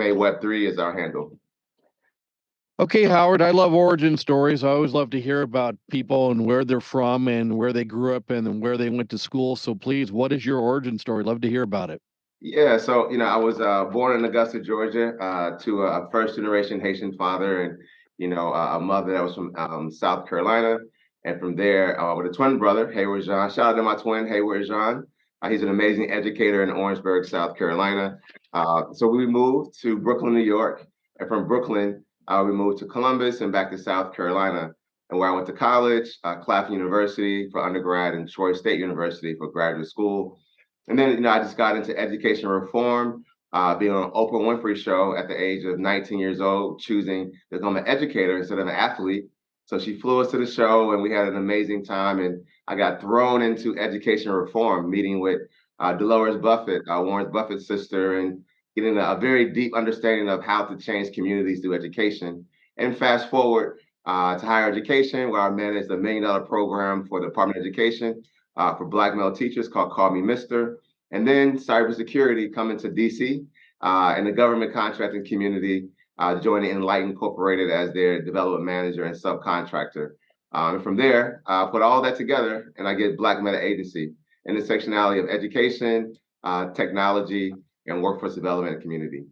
SMA Web3 is our handle. Okay, Howard, I love origin stories. I always love to hear about people and where they're from and where they grew up and where they went to school. So please, what is your origin story? Love to hear about it. Yeah, so I was born in Augusta, Georgia, to a first-generation Haitian father, and a mother that was from South Carolina, and from there with a twin brother, Hayward Jean. Shout out to my twin, Hayward Jean. He's an amazing educator in Orangeburg, South Carolina. So we moved to Brooklyn, New York, and from Brooklyn, we moved to Columbus and back to South Carolina, and where I went to college, Claflin University for undergrad, and Troy State University for graduate school. And then, I just got into education reform, being on Oprah Winfrey show at the age of 19 years old, choosing to become an educator instead of an athlete. So she flew us to the show and we had an amazing time. And I got thrown into education reform, meeting with Dolores Buffett, Warren Buffett's sister, and getting a very deep understanding of how to change communities through education. And fast forward to higher education, where I managed a $1 million program for the Department of Education for Black male teachers called Call Me Mister. And then cybersecurity coming to DC and the government contracting community joining Enlighten Incorporated as their development manager and subcontractor. And from there, put all that together and I get Black Meta Agency, intersectionality of education, technology, and workforce development and community.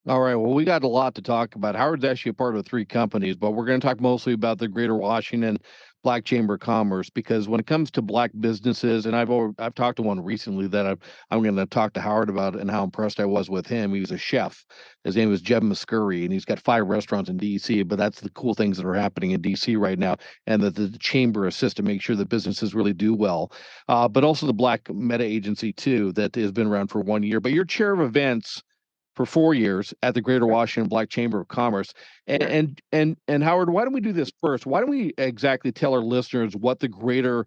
All right. Well, we got a lot to talk about. Howard's actually a part of 3 companies, but we're going to talk mostly about the Greater Washington Black Chamber of Commerce, because when it comes to Black businesses, and I've talked to one recently that I'm going to talk to Howard about and how impressed I was with him. He was a chef. His name was Jeb Muscuri, and he's got 5 restaurants in DC. But that's the cool things that are happening in DC right now, and that the chamber assists to make sure that businesses really do well. But also the Black Meta Agency too, that has been around for 1 year. But you're chair of events for 4 years at the Greater Washington Black Chamber of Commerce. And Howard, why don't we do this first? Why don't we exactly tell our listeners what the Greater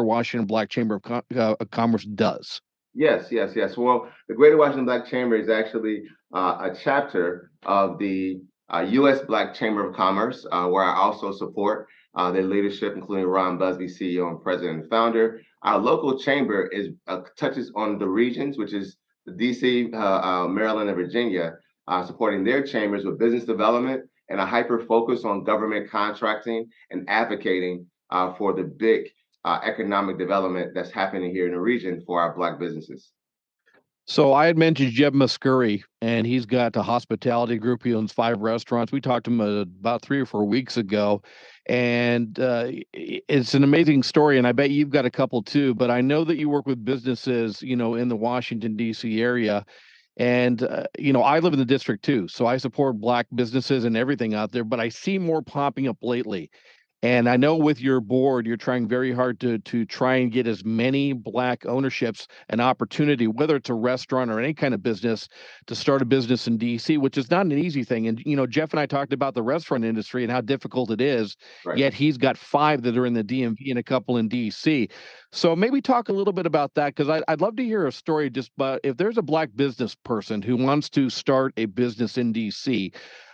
Washington Black Chamber of Commerce does? Yes. Well, the Greater Washington Black Chamber is actually a chapter of the U.S. Black Chamber of Commerce, where I also support their leadership, including Ron Busby, CEO and president and founder. Our local chamber touches on the regions, which is the DC, Maryland, and Virginia, supporting their chambers with business development and a hyper focus on government contracting and advocating for the big economic development that's happening here in the region for our Black businesses. So I had mentioned Jeb Muscuri, and he's got a hospitality group. He owns 5 restaurants. We talked to him about 3 or 4 weeks ago, and it's an amazing story. And I bet you've got a couple too. But I know that you work with businesses, in the Washington D.C. area, and I live in the district too, so I support Black businesses and everything out there. But I see more popping up lately. And I know with your board, you're trying very hard to try and get as many Black ownerships an opportunity, whether it's a restaurant or any kind of business, to start a business in DC, which is not an easy thing. And, Jeff and I talked about the restaurant industry and how difficult it is, Right. Yet he's got 5 that are in the DMV and a couple in DC. So maybe talk a little bit about that, because I'd love to hear a story just about if there's a Black business person who wants to start a business in DC.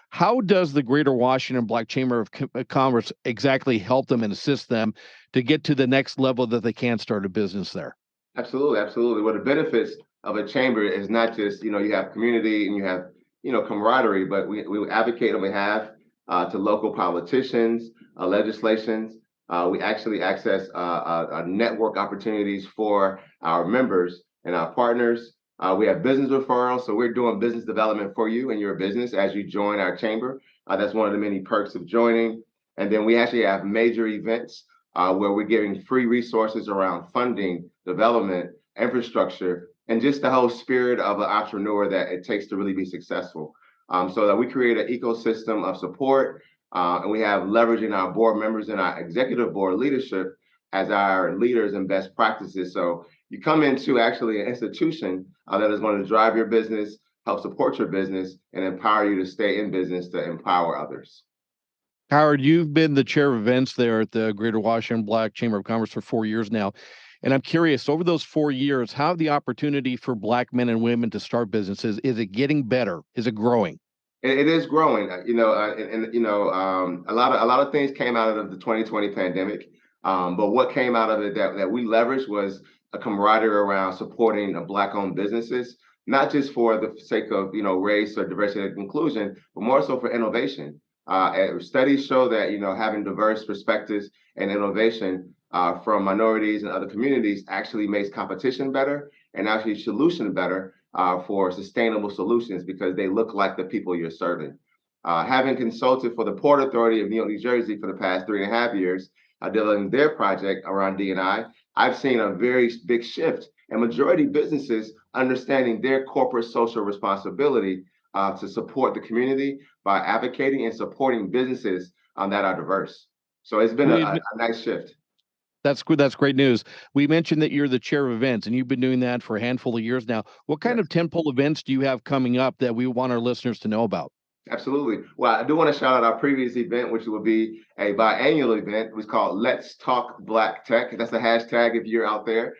How does the Greater Washington Black Chamber of Commerce exactly help them and assist them to get to the next level that they can start a business there? Absolutely. Well, the benefits of a chamber is not just, you have community and you have, camaraderie, but we advocate on behalf to local politicians, legislations. We actually access network opportunities for our members and our partners. We have business referrals, so we're doing business development for you and your business as you join our chamber. That's one of the many perks of joining. And then we actually have major events where we're giving free resources around funding, development, infrastructure, and just the whole spirit of an entrepreneur that it takes to really be successful. So that we create an ecosystem of support, and we have leveraging our board members and our executive board leadership as our leaders and best practices. So you come into actually an institution that is going to drive your business, help support your business, and empower you to stay in business to empower others. Howard, you've been the chair of events there at the Greater Washington Black Chamber of Commerce for 4 years now. And I'm curious, over those 4 years, how the opportunity for Black men and women to start businesses, is it getting better? Is it growing? It is growing, a lot of things came out of the 2020 pandemic. But what came out of it that we leveraged was a camaraderie around supporting Black-owned businesses. not just for the sake of race or diversity and inclusion, but more so for innovation. Studies show that having diverse perspectives and innovation from minorities and other communities actually makes competition better and actually solution better for sustainable solutions because they look like the people you're serving. Having consulted for the Port Authority of New York, New Jersey for the past 3.5 years, dealing their project around D&I, I've seen a very big shift and majority businesses understanding their corporate social responsibility to support the community by advocating and supporting businesses that are diverse. So it's been We, a nice shift. that's good. That's great news. We mentioned that you're the chair of events, and you've been doing that for a handful of years now. What kind Yes. of tentpole events do you have coming up that we want our listeners to know about? Absolutely. Well, I do want to shout out our previous event, which will be a biannual event. It was called Let's Talk Black Tech. That's a hashtag if you're out there.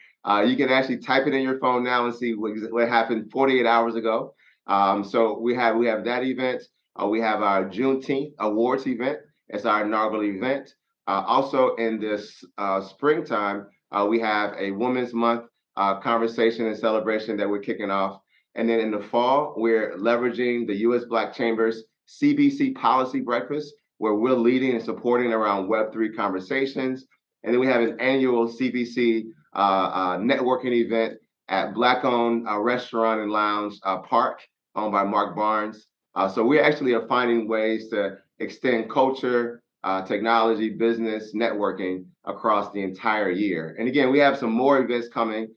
You can actually type it in your phone now and see what happened 48 hours ago. So we have that event. We have our Juneteenth awards event. It's our inaugural event. Also in this springtime, we have a Women's Month conversation and celebration that we're kicking off. And then in the fall, we're leveraging the U.S. Black Chamber's CBC Policy Breakfast, where we're leading and supporting around Web3 conversations. And then we have an annual CBC networking event at Black-owned restaurant and lounge Park, owned by Mark Barnes. So we actually are finding ways to extend culture, technology, business, networking across the entire year. And again, we have some more events coming.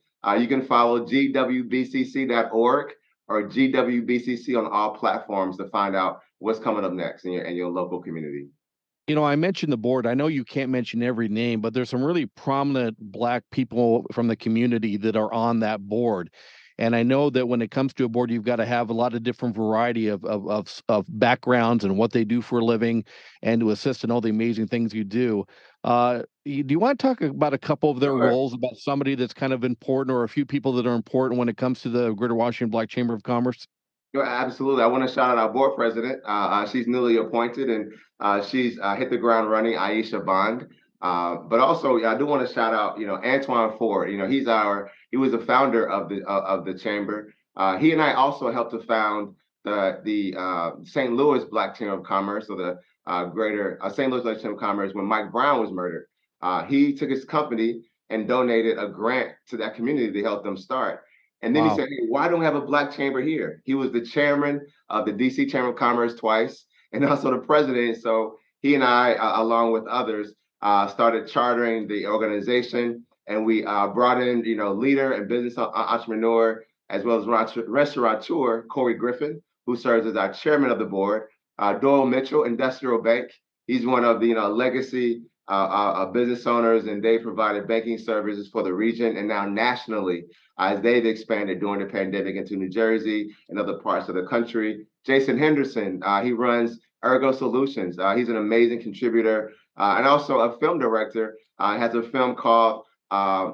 You can follow gwbcc.org or GWBCC on all platforms to find out what's coming up next in your local community. I mentioned the board. I know you can't mention every name, but there's some really prominent Black people from the community that are on that board. And I know that when it comes to a board, you've got to have a lot of different variety of backgrounds and what they do for a living, and to assist in all the amazing things you do. Do you want to talk about a couple of their Sure. roles, about somebody that's kind of important, or a few people that are important when it comes to the Greater Washington Black Chamber of Commerce? Absolutely. I want to shout out our board president. She's newly appointed and she's hit the ground running, Aisha Bond. But also, I do want to shout out, Antoine Ford. He was the founder of the chamber. He and I also helped to found the St. Louis Black Chamber of Commerce, or the Greater St. Louis Black Chamber of Commerce, when Mike Brown was murdered. He took his company and donated a grant to that community to help them start. And then he Wow. said, hey, why don't we have a Black chamber here? He was the chairman of the DC Chamber of Commerce twice and also the president. So he and I, along with others, started chartering the organization. And we brought in, leader and business entrepreneur, as well as restaurateur, Corey Griffin, who serves as our chairman of the board. Doyle Mitchell, Industrial Bank. He's one of the legacy business owners, and they provided banking services for the region and now nationally as they've expanded during the pandemic into New Jersey and other parts of the country. Jason Henderson, he runs Ergo Solutions. He's an amazing contributor and also a film director. Has a film called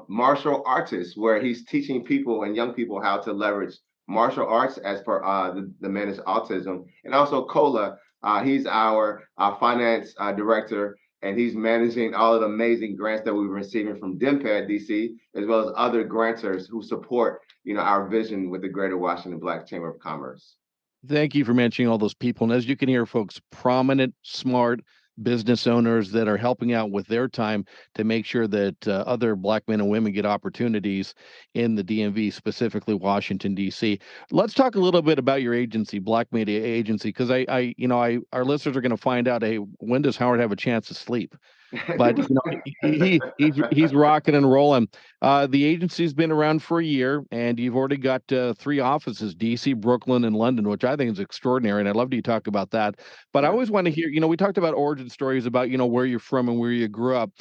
Martial Artists, where he's teaching people and young people how to leverage martial arts as per the managed autism. And also Cola, he's our finance director, and he's managing all of the amazing grants that we've been receiving from DMPAD DC, as well as other grantors who support, our vision with the Greater Washington Black Chamber of Commerce. Thank you for mentioning all those people. And as you can hear, folks, prominent, smart business owners that are helping out with their time to make sure that other Black men and women get opportunities in the DMV, specifically Washington, D.C. Let's talk a little bit about your agency, Black Media Agency, because our listeners are going to find out, hey, when does Howard have a chance to sleep? But he's rocking and rolling. The agency's been around for a year, and you've already got 3 offices: DC, Brooklyn, and London, which I think is extraordinary. And I'd love to talk about that. But I always want to hear. We talked about origin stories, about where you're from and where you grew up.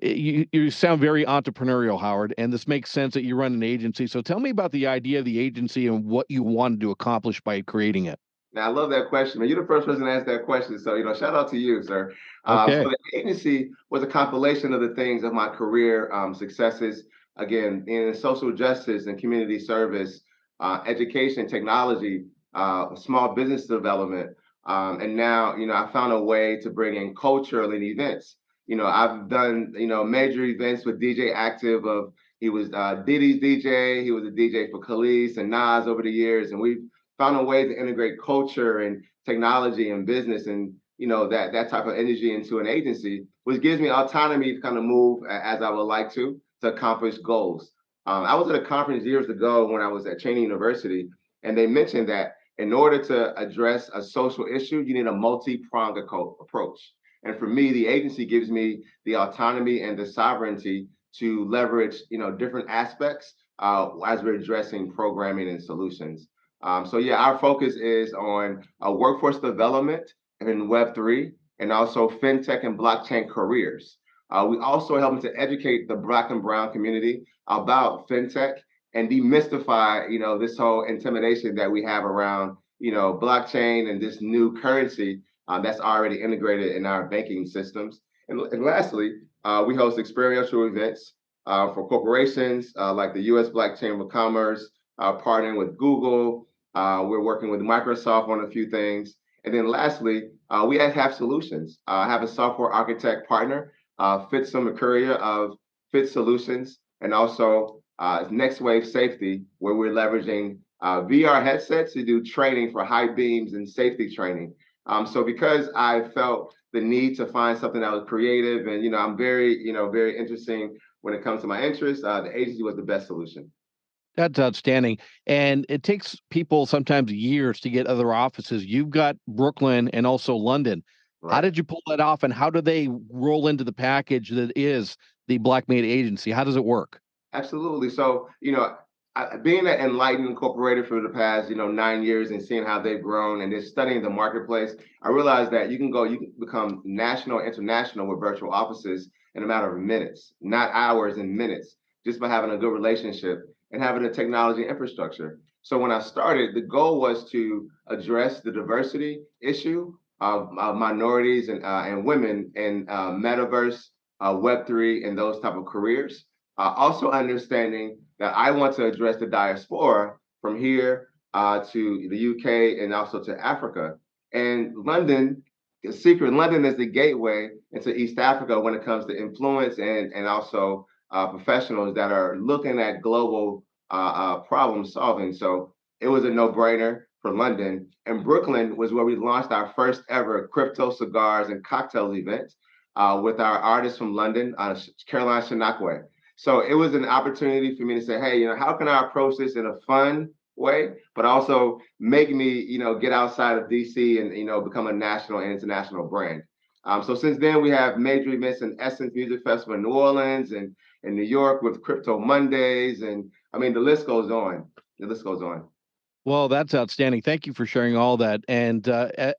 You sound very entrepreneurial, Howard, and this makes sense that you run an agency. So tell me about the idea of the agency and what you wanted to accomplish by creating it. Now, I love that question, man. You're the first person to ask that question. So, shout out to you, sir. So Okay. the agency was a compilation of the things of my career successes, again, in social justice and community service, education, technology, small business development. And now, I found a way to bring in culture and events. I've done, major events with DJ Active of, He was Diddy's DJ. He was a DJ for Khalees and Nas over the years, and we've found a way to integrate culture and technology and business and that type of energy into an agency, which gives me autonomy to kind of move as I would like to accomplish goals. I was at a conference years ago when I was at Cheney University, and they mentioned that in order to address a social issue, you need a multi-pronged approach. And for me, the agency gives me the autonomy and the sovereignty to leverage, different aspects as we're addressing programming and solutions. So yeah, our focus is on workforce development in Web3 and also fintech and blockchain careers. We also helping to educate the Black and Brown community about fintech and demystify, this whole intimidation that we have around, blockchain and this new currency that's already integrated in our banking systems. And lastly, we host experiential events for corporations like the U.S. Black Chamber of Commerce, partnering with Google. We're working with Microsoft on a few things. And then lastly, we have solutions. I have a software architect partner, Fitz Mercuria of Fit Solutions, and also Next Wave Safety, where we're leveraging VR headsets to do training for high beams and safety training. So because I felt the need to find something that was creative and, I'm very interesting when it comes to my interests, the agency was the best solution. That's outstanding. And it takes people sometimes years to get other offices. You've got Brooklyn and also London. How Right. did you pull that off? And how do they roll into the package that is the Black Made Agency? How does it work? Absolutely. So, being at Enlighten Incorporated for the past, 9 years and seeing how they've grown and just studying the marketplace, I realized that you can become national, international with virtual offices in a matter of minutes, not hours and minutes, just by having a good relationship and having a technology infrastructure. So when I started, the goal was to address the diversity issue of minorities and women in metaverse, Web3, and those type of careers. Also understanding that I want to address the diaspora from here to the UK and also to Africa. And London, the secret, London is the gateway into East Africa when it comes to influence and also professionals that are looking at global problem solving. So it was a no-brainer for London. And Brooklyn was where we launched our first ever crypto cigars and cocktails event with our artist from London, Caroline Shinakwe. So it was an opportunity for me to say, hey, how can I approach this in a fun way, but also make me, get outside of DC and, become a national and international brand. So since then, we have major events in Essence Music Festival in New Orleans and in New York with Crypto Mondays. And I mean, the list goes on. The list goes on. Well, that's outstanding. Thank you for sharing all that. And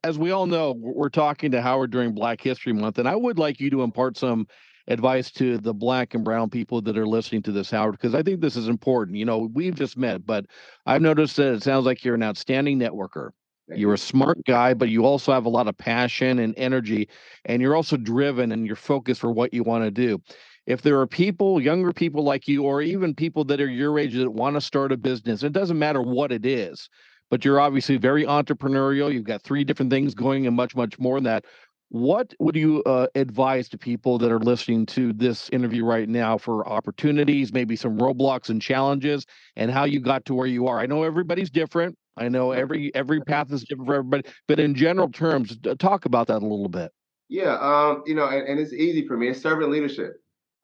as we all know, we're talking to Howard during Black History Month, and I would like you to impart some advice to the Black and Brown people that are listening to this, Howard, because I think this is important. We've just met, but I've noticed that it sounds like you're an outstanding networker. Thank You're you. a smart guy, but you also have a lot of passion and energy, and you're also driven and you're focused for what you want to do. If there are people, younger people like you, or even people that are your age that want to start a business, it doesn't matter what it is, but you're obviously very entrepreneurial. You've got three different things going and much, much more than that. What would you advise to people that are listening to this interview right now for opportunities, maybe some roadblocks and challenges, and how you got to where you are? I know everybody's different. I know every path is different for everybody, but in general terms, talk about that a little bit. Yeah, and it's easy for me. It's servant leadership.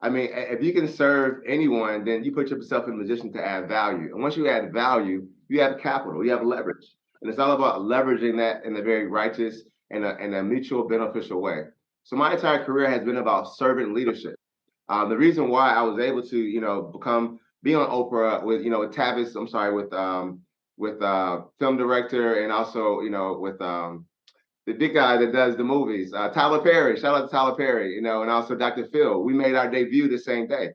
I mean, if you can serve anyone, then you put yourself in a position to add value. And once you add value, you have capital, you have leverage. And it's all about leveraging that in a very righteous and a mutual beneficial way. So my entire career has been about servant leadership. The reason why I was able to, be on Oprah with, with Tavis, I'm sorry, with film director and also, with the big guy that does the movies, Tyler Perry. Shout out to Tyler Perry, and also Dr. Phil. We made our debut the same day.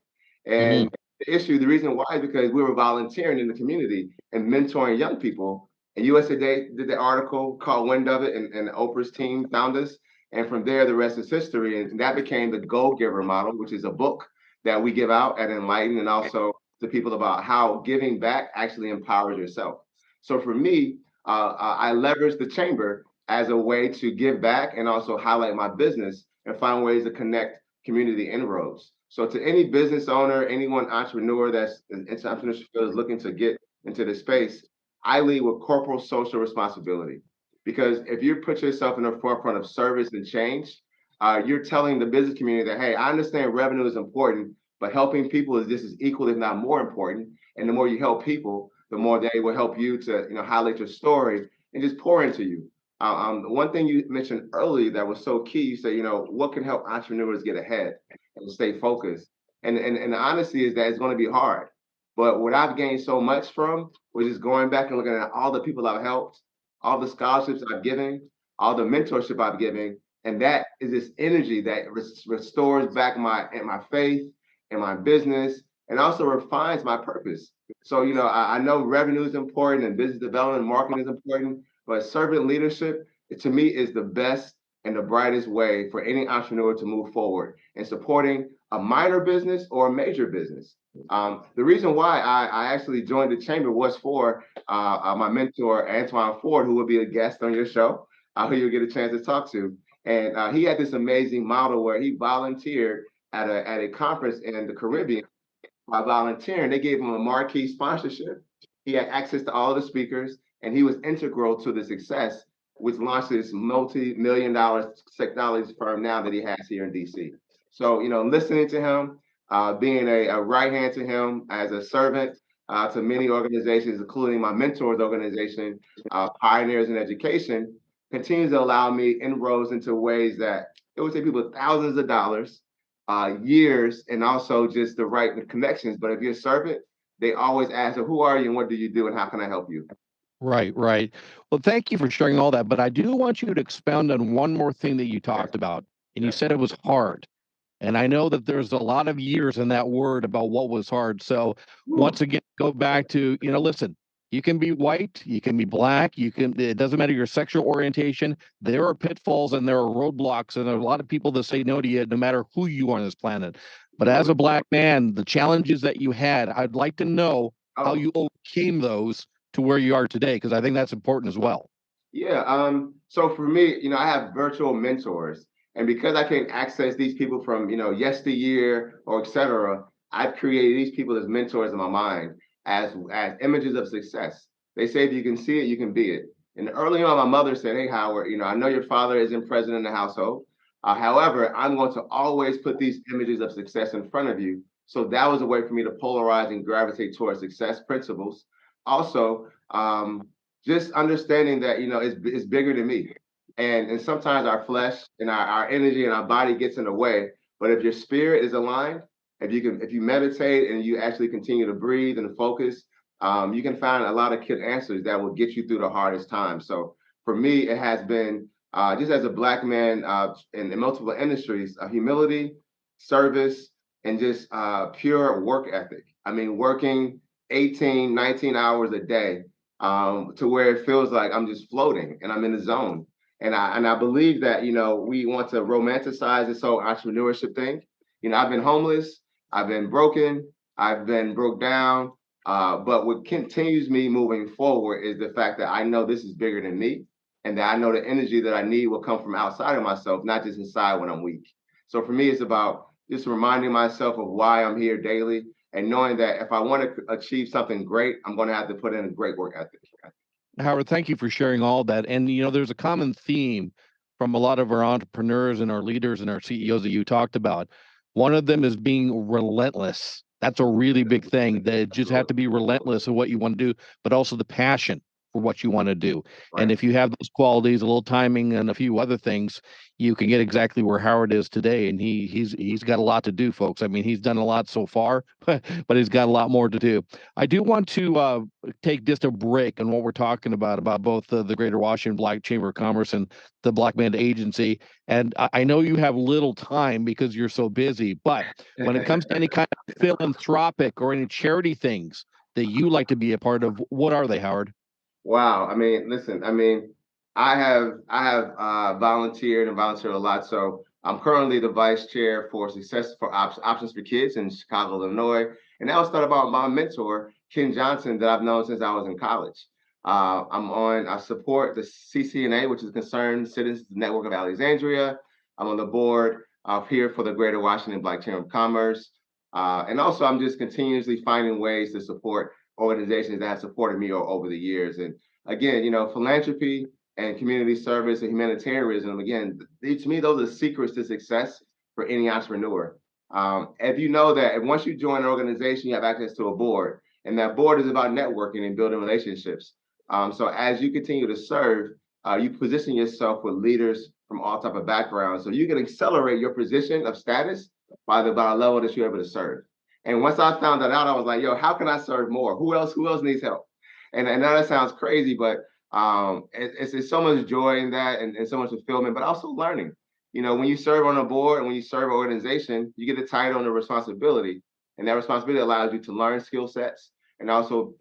Hmm. And the reason why is because we were volunteering in the community and mentoring young people. And USA Today did the article called Wind of It, and Oprah's team found us. And from there, the rest is history. And that became the Go Giver model, which is a book that we give out at Enlighten and also to people about how giving back actually empowers yourself. So for me, I leverage the chamber as a way to give back and also highlight my business and find ways to connect community inroads. So to any business owner, anyone entrepreneur that's into entrepreneurship field is looking to get into this space, I lead with corporate social responsibility. Because if you put yourself in the forefront of service and change, you're telling the business community that, hey, I understand revenue is important, but helping people is just as equal, if not more important. And the more you help people, the more they will help you to, highlight your story and just pour into you. One thing you mentioned earlier that was so key, you say, what can help entrepreneurs get ahead and stay focused? And the honesty is that it's going to be hard. But what I've gained so much from was just going back and looking at all the people I've helped, all the scholarships I've given, all the mentorship I've given, and that is this energy that restores back my faith and my business, and also refines my purpose. So I know revenue is important and business development and marketing is important, but servant leadership, to me, is the best and the brightest way for any entrepreneur to move forward and supporting a minor business or a major business. The reason why I actually joined the chamber was for my mentor, Antoine Ford, who will be a guest on your show, who you'll get a chance to talk to. And he had this amazing model where he volunteered at a conference in the Caribbean. By volunteering, they gave him a marquee sponsorship. He had access to all of the speakers, and he was integral to the success, which launched this multi-million-dollar technology firm now that he has here in DC. So, listening to him, being a right hand to him as a servant to many organizations, including my mentor's organization, Pioneers in Education, continues to allow me inroads into ways that it would take people thousands of dollars, years, and also just the right connections. But if you're a servant, they always ask, who are you and what do you do and how can I help you? Right, right. Well, thank you for sharing all that. But I do want you to expound on one more thing that you talked about. And you said it was hard. And I know that there's a lot of years in that word about what was hard. So once again, go back to, listen, you can be white, you can be black, it doesn't matter your sexual orientation. There are pitfalls and there are roadblocks, and there are a lot of people that say no to you, no matter who you are on this planet. But as a black man, the challenges that you had, I'd like to know how Oh, you overcame those to where you are today, because I think that's important as well. yeah. So for me, I have virtual mentors, and because I can access these people from, yesteryear or etc., I've created these people as mentors in my mind as images of success. They say if you can see it, you can be it. And early on, my mother said, "Hey, Howard, I know your father isn't present in the household. However, I'm going to always put these images of success in front of you." So that was a way for me to polarize and gravitate towards success principles. Also, just understanding that it's bigger than me, and sometimes our flesh and our energy and our body gets in the way. But if your spirit is aligned, if you meditate and you actually continue to breathe and focus, you can find a lot of good answers that will get you through the hardest times. So for me, it has been just as a black man in multiple industries, humility, service, and just pure work ethic. I mean, working 18, 19 hours a day to where it feels like I'm just floating and I'm in the zone. And I believe that we want to romanticize this whole entrepreneurship thing. I've been homeless, I've been broken, I've been broke down. But what continues me moving forward is the fact that I know this is bigger than me, and that I know the energy that I need will come from outside of myself, not just inside when I'm weak. So for me, it's about just reminding myself of why I'm here daily and knowing that if I want to achieve something great, I'm going to have to put in a great work ethic. Howard, thank you for sharing all that. And there's a common theme from a lot of our entrepreneurs and our leaders and our CEOs that you talked about. One of them is being relentless. That's a really big thing. That just have to be relentless in what you want to do, but also the passion for what you want to do. And Right. if you have those qualities, a little timing and a few other things, you can get exactly where Howard is today. And he's got a lot to do, folks. I mean, he's done a lot so far, but he's got a lot more to do. I do want to take just a break on what we're talking about both the Greater Washington Black Chamber of Commerce and the Black Man Agency. And I know you have little time because you're so busy, but when it comes to any kind of philanthropic or any charity things that you like to be a part of, what are they, Howard? Wow. I mean, listen, I have volunteered and volunteered a lot. So I'm currently the vice chair for Success for Options for Kids in Chicago, Illinois. And that was started by my mentor, Ken Johnson, that I've known since I was in college. I support the CCNA, which is Concerned Citizens Network of Alexandria. I'm on the board here for the Greater Washington Black Chamber of Commerce. And also, I'm just continuously finding ways to support organizations that have supported me over the years. And again, philanthropy and community service and humanitarianism, again, to me, those are secrets to success for any entrepreneur. If you know that once you join an organization, you have access to a board, and that board is about networking and building relationships. So as you continue to serve, you position yourself with leaders from all type of backgrounds, so you can accelerate your position of status by the level that you're able to serve. And once I found that out, I was like, yo, how can I serve more? Who else needs help? And I know that sounds crazy, but it's so much joy in that, and so much fulfillment, but also learning. When you serve on a board and when you serve an organization, you get a title and a responsibility, and that responsibility allows you to learn skill sets and also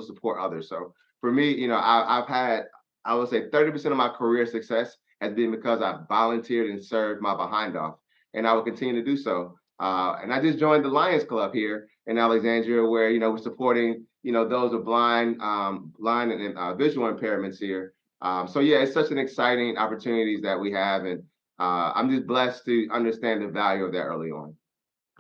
support others. So for me, I've had, I would say 30% of my career success has been because I volunteered and served my behind off, and I will continue to do so. And I just joined the Lions Club here in Alexandria, where we're supporting those with blind and visual impairments here. So yeah, it's such an exciting opportunities that we have, and I'm just blessed to understand the value of that early on.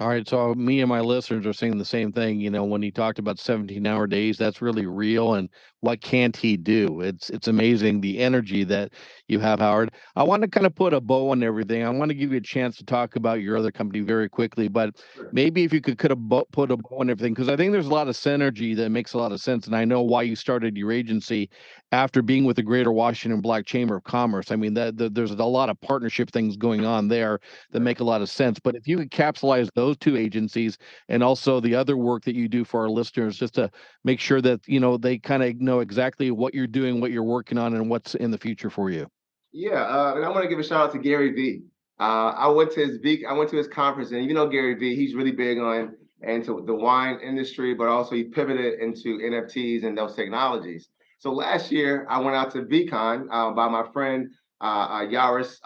All right, so me and my listeners are saying the same thing. When he talked about 17-hour days, that's really real. And what can't he do? It's amazing the energy that you have, Howard. I want to kind of put a bow on everything. I want to give you a chance to talk about your other company very quickly, but Sure. maybe if you could put a bow on everything, because I think there's a lot of synergy that makes a lot of sense. And I know why you started your agency after being with the Greater Washington Black Chamber of Commerce. I mean, there's a lot of partnership things going on there that make a lot of sense. But if you could capsulize those two agencies and also the other work that you do for our listeners, just to make sure that they kind of know exactly what you're doing, what you're working on, and what's in the future for you. Yeah, and I want to give a shout out to Gary Vee. I went to his conference, and Gary Vee, he's really big on into the wine industry, but also he pivoted into NFTs and those technologies. So last year, I went out to VCon by my friend Yaris,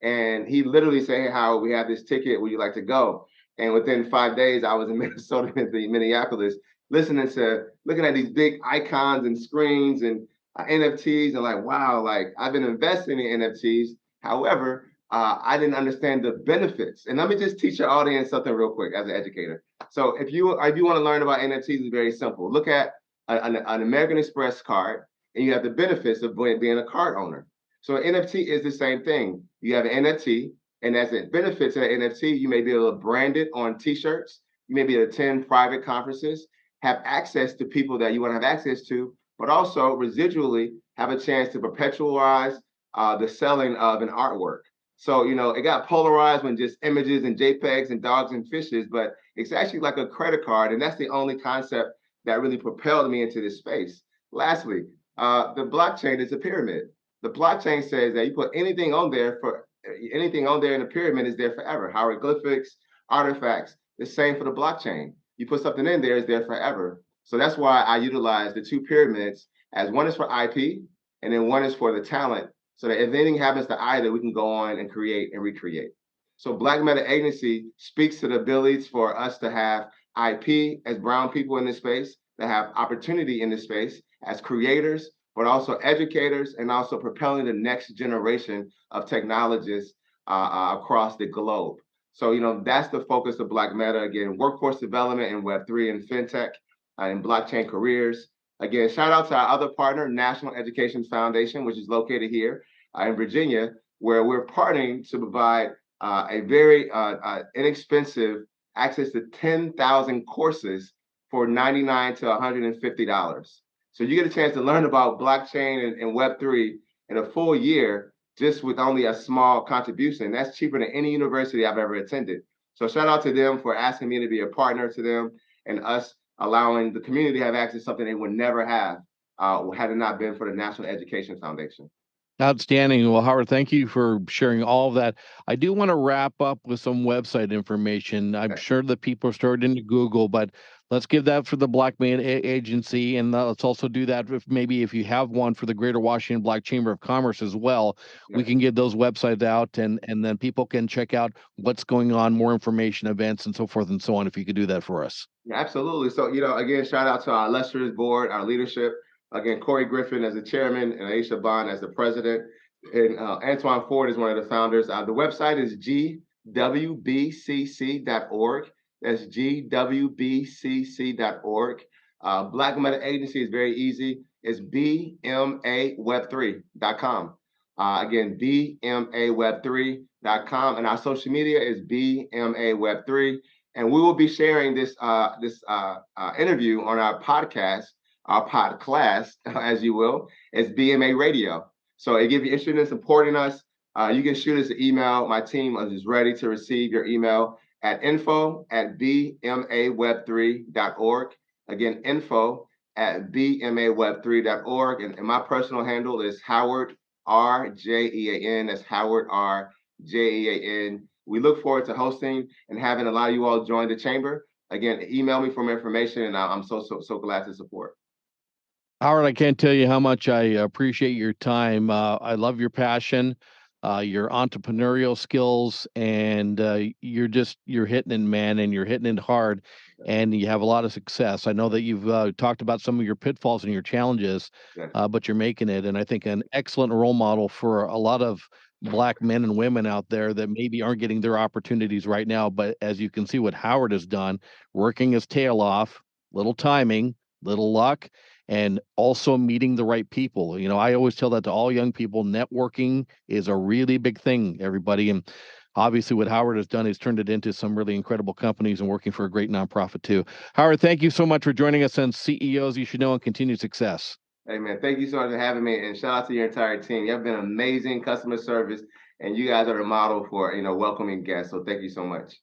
and he literally said, "Hey, Howard, we have this ticket. Would you like to go?" And within 5 days, I was in Minnesota, Minneapolis, looking at these big icons and screens and NFTs, and like, wow, like I've been investing in NFTs. However, I didn't understand the benefits. And let me just teach your audience something real quick as an educator. So if you want to learn about NFTs, it's very simple. Look at an American Express card, and you have the benefits of being a card owner. So an NFT is the same thing. You have an NFT, and as it benefits of an NFT, you may be able to brand it on T-shirts. You may be able to attend private conferences, have access to people that you want to have access to, but also residually have a chance to perpetualize the selling of an artwork. So, it got polarized when just images and JPEGs and dogs and fishes, but it's actually like a credit card. And that's the only concept that really propelled me into this space. Lastly, the blockchain is a pyramid. The blockchain says that you put anything on there in a pyramid is there forever. Hieroglyphics, artifacts, the same for the blockchain. You put something in there, it's there forever. So that's why I utilize the two pyramids, as one is for IP and then one is for the talent, so that if anything happens to either, we can go on and create and recreate. So Black Meta Agency speaks to the abilities for us to have IP as brown people in this space, that have opportunity in this space as creators, but also educators, and also propelling the next generation of technologists across the globe. So, that's the focus of Black Meta. Again, workforce development in Web3 and FinTech and blockchain careers. Again, shout out to our other partner, National Education Foundation, which is located here in Virginia, where we're partnering to provide a very inexpensive access to 10,000 courses for $99 to $150. So you get a chance to learn about blockchain and Web3 in a full year, just with only a small contribution. That's cheaper than any university I've ever attended. So shout out to them for asking me to be a partner to them, and us allowing the community to have access to something they would never have had it not been for the National Education Foundation. Outstanding. Well, Howard, thank you for sharing all of that. I do want to wrap up with some website information. I'm Okay. sure that people are starting to Google, but let's give that for the Black Man Agency, and let's also do that if you have one for the Greater Washington Black Chamber of Commerce as well. We Yeah. can get those websites out, and then people can check out what's going on, more information, events, and so forth and so on. If you could do that for us. Yeah, absolutely. So, again, shout out to our illustrious board, our leadership. Again, Corey Griffin as the chairman and Aisha Bond as the president. And Antoine Ford is one of the founders. The website is gwbcc.org. That's gwbcc.org. Black Meta Agency is very easy. It's bmaweb3.com. Again, bmaweb3.com. And our social media is bmaweb3. And we will be sharing this interview on our podcast, our podcast, as you will. It's BMA Radio. So if you're interested in supporting us, you can shoot us an email. My team is ready to receive your email at info@bmaweb3.org. Again, info@bmaweb3.org. And my personal handle is Howard R.J.E.A.N. That's Howard R.J.E.A.N. We look forward to hosting and having a lot of you all join the chamber. Again, email me for more information, and I'm so glad to support. Howard, I can't tell you how much I appreciate your time. I love your passion, your entrepreneurial skills, and you're hitting it, man, and you're hitting it hard, and you have a lot of success. I know that you've talked about some of your pitfalls and your challenges, but you're making it, and I think an excellent role model for a lot of Black men and women out there that maybe aren't getting their opportunities right now. But as you can see, what Howard has done, working his tail off, little timing, little luck, and also meeting the right people. You know, I always tell that to all young people, networking is a really big thing, everybody. And obviously what Howard has done is turned it into some really incredible companies and working for a great nonprofit too. Howard, thank you so much for joining us on CEOs You Should Know, and continued success. Hey man, thank you so much for having me, and shout out to your entire team. You have been amazing customer service, and you guys are the model for welcoming guests. So thank you so much.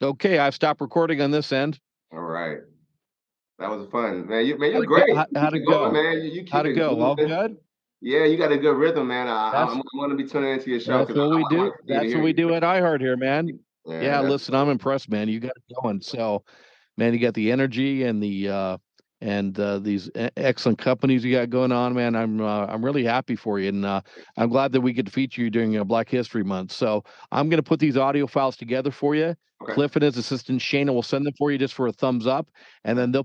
Okay, I've stopped recording on this end. All right. That was fun, man. You're great. How'd it go, man? You keep How'd it go? All good? Yeah, you got a good rhythm, man. I'm going to be tuning into your show. That's what we do. That's what we do at iHeart here, man. Yeah, listen, I'm impressed, man. You got it going. So, man, you got the energy and these excellent companies you got going on, man. I'm really happy for you, and I'm glad that we could feature you during Black History Month. So I'm going to put these audio files together for you. Okay. Cliff and his assistant Shana will send them for you just for a thumbs up, and then they'll pick